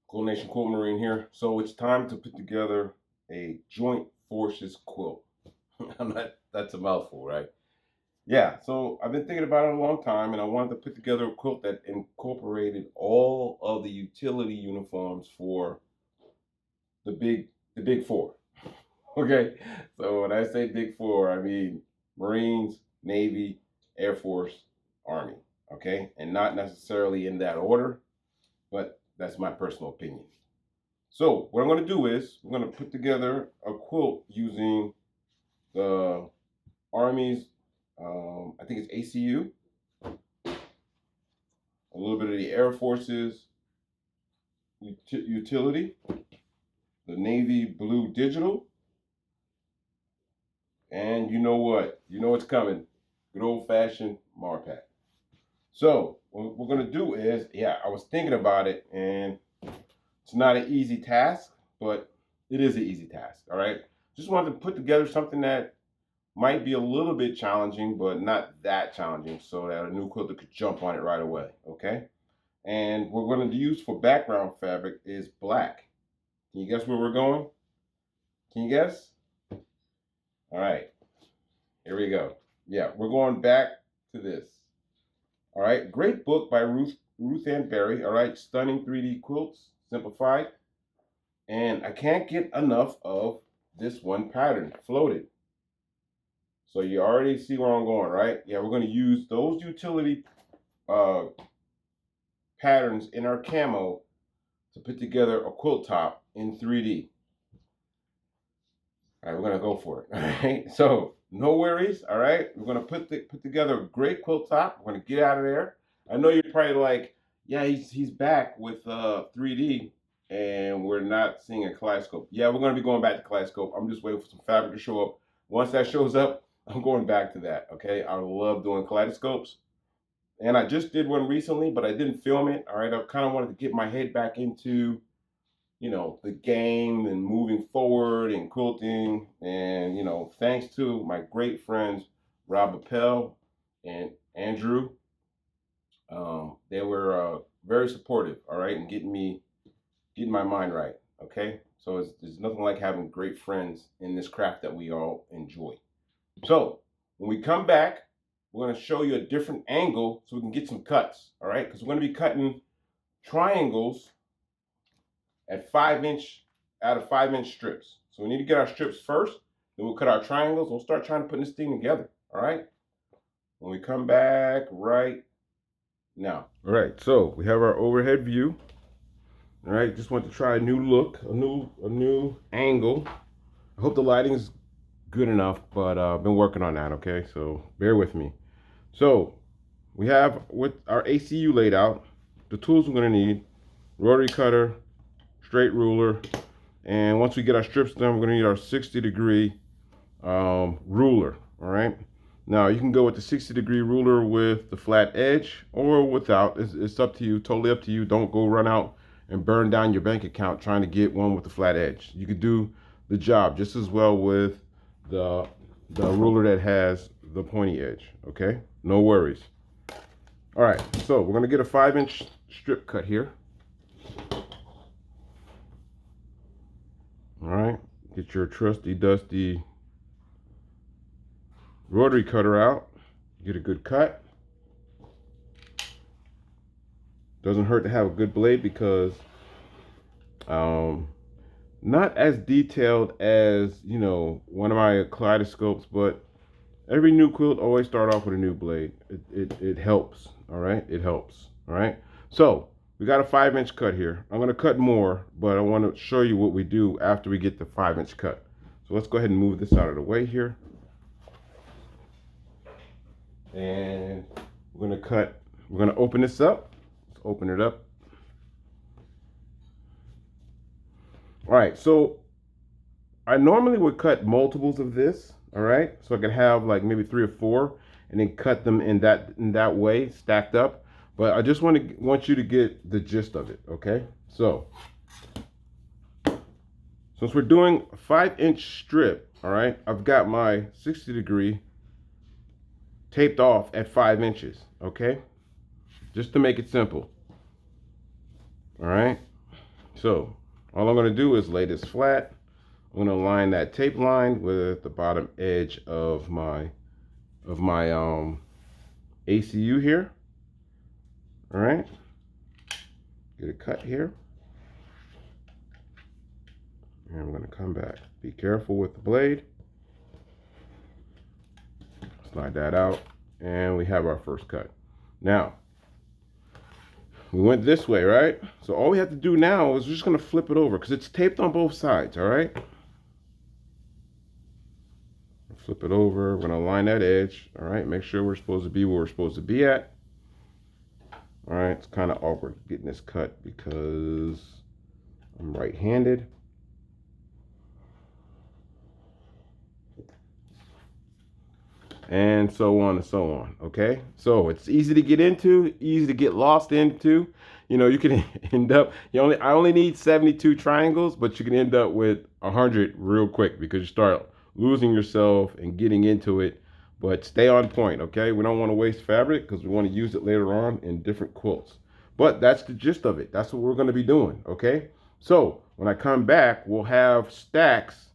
Quilt Nation Quilt Marine here. So it's time to put together a joint forces quilt. That's a mouthful, right? Yeah, so I've been thinking about it a long time and I wanted to put together a quilt that incorporated all of the utility uniforms for the big four. Okay. So when I say big four, I mean Marines, Navy, Air Force, Army. Okay. And not necessarily in that order, but that's my personal opinion. So what I'm going to do is we're going to put together a quilt using the Army's, I think it's ACU, a little bit of the Air Force's utility, the Navy Blue Digital, and you know what? You know what's coming. Good old fashioned Marpat. So what we're going to do is, yeah, I was thinking about it, and it's not an easy task, but it is an easy task. All right. Just wanted to put together something that might be a little bit challenging, but not that challenging, so that a new quilter could jump on it right away, okay? And what we're going to use for background fabric is black. Can you guess where we're going? Can you guess? All right, here we go. Yeah, we're going back to this. All right, great book by Ruth Ann Berry. All right, Stunning 3D Quilts, Simplified. And I can't get enough of this one pattern, Floated. So you already see where I'm going, right? Yeah, we're going to use those utility uh, patterns in our camo to put together a quilt top in 3D. All right, we're gonna go for it. All right, so no worries. All right, we're gonna put together a great quilt top. We're gonna get out of there. I know you're probably like, yeah, he's back with 3D, and we're not seeing a kaleidoscope. Yeah, we're gonna be going back to kaleidoscope. I'm just waiting for some fabric to show up. Once that shows up, I'm going back to that. Okay, I love doing kaleidoscopes. And I just did one recently, but I didn't film it. All right, I kind of wanted to get my head back into, the game and moving forward and quilting. And, thanks to my great friends, Rob Appel and Andrew, they were very supportive, all right, and getting my mind right, okay? So there's nothing like having great friends in this craft that we all enjoy. So when we come back, we're going to show you a different angle so we can get some cuts, all right? Because we're going to be cutting triangles at 5 inch out of 5 inch strips. So we need to get our strips first, then we'll cut our triangles. We'll start trying to put this thing together, all right? When we come back right now. All right, so we have our overhead view. All right, just want to try a new look, a new angle. I hope the lighting is good enough, but I've been working on that, okay? So bear with me. So we have with our ACU laid out, the tools we're gonna need: rotary cutter, straight ruler, and once we get our strips done, we're gonna need our 60-degree ruler, all right? Now you can go with the 60-degree ruler with the flat edge or without. It's up to you, totally up to you. Don't go run out and burn down your bank account trying to get one with the flat edge. You could do the job just as well with the ruler that has the pointy edge, okay? No worries. All right, so we're gonna get a 5-inch strip cut here. All right, get your trusty dusty rotary cutter out, get a good cut. Doesn't hurt to have a good blade because not as detailed as one of my kaleidoscopes, but every new quilt always start off with a new blade. It helps. All right, it helps. All right, so we got a 5-inch cut here. I'm going to cut more, but I want to show you what we do after we get the 5-inch cut. So let's go ahead and move this out of the way here. And we're going to open this up. Let's open it up. All right, so I normally would cut multiples of this, all right? So I could have like maybe 3 or 4 and then cut them in that way, stacked up. But I just want you to get the gist of it, okay? So since we're doing a 5-inch strip, all right, I've got my 60-degree taped off at 5 inches, okay? Just to make it simple. All right. So all I'm going to do is lay this flat. I'm going to line that tape line with the bottom edge of my ACU here. All right. Get a cut here. And I'm going to come back. Be careful with the blade. Slide that out. And we have our first cut. Now, we went this way, right? So all we have to do now is we're just going to flip it over because it's taped on both sides, all right? Flip it over. We're going to line that edge, all right? Make sure we're supposed to be where we're supposed to be at. All right, it's kind of awkward getting this cut because I'm right-handed. And so on and so on, okay? So it's easy to get into, easy to get lost into. You know, you can end up, I only need 72 triangles, but you can end up with 100 real quick because you start losing yourself and getting into it. But stay on point, okay? We don't want to waste fabric because we want to use it later on in different quilts. But that's the gist of it. That's what we're going to be doing, okay? So when I come back, we'll have stacks,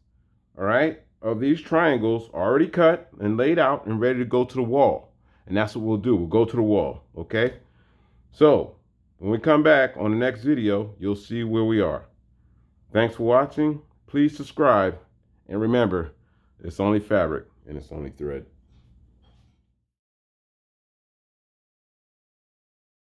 all right, of these triangles already cut and laid out and ready to go to the wall. And that's what we'll do. We'll go to the wall, okay? So when we come back on the next video, you'll see where we are. Thanks for watching. Please subscribe. And remember, it's only fabric and it's only thread.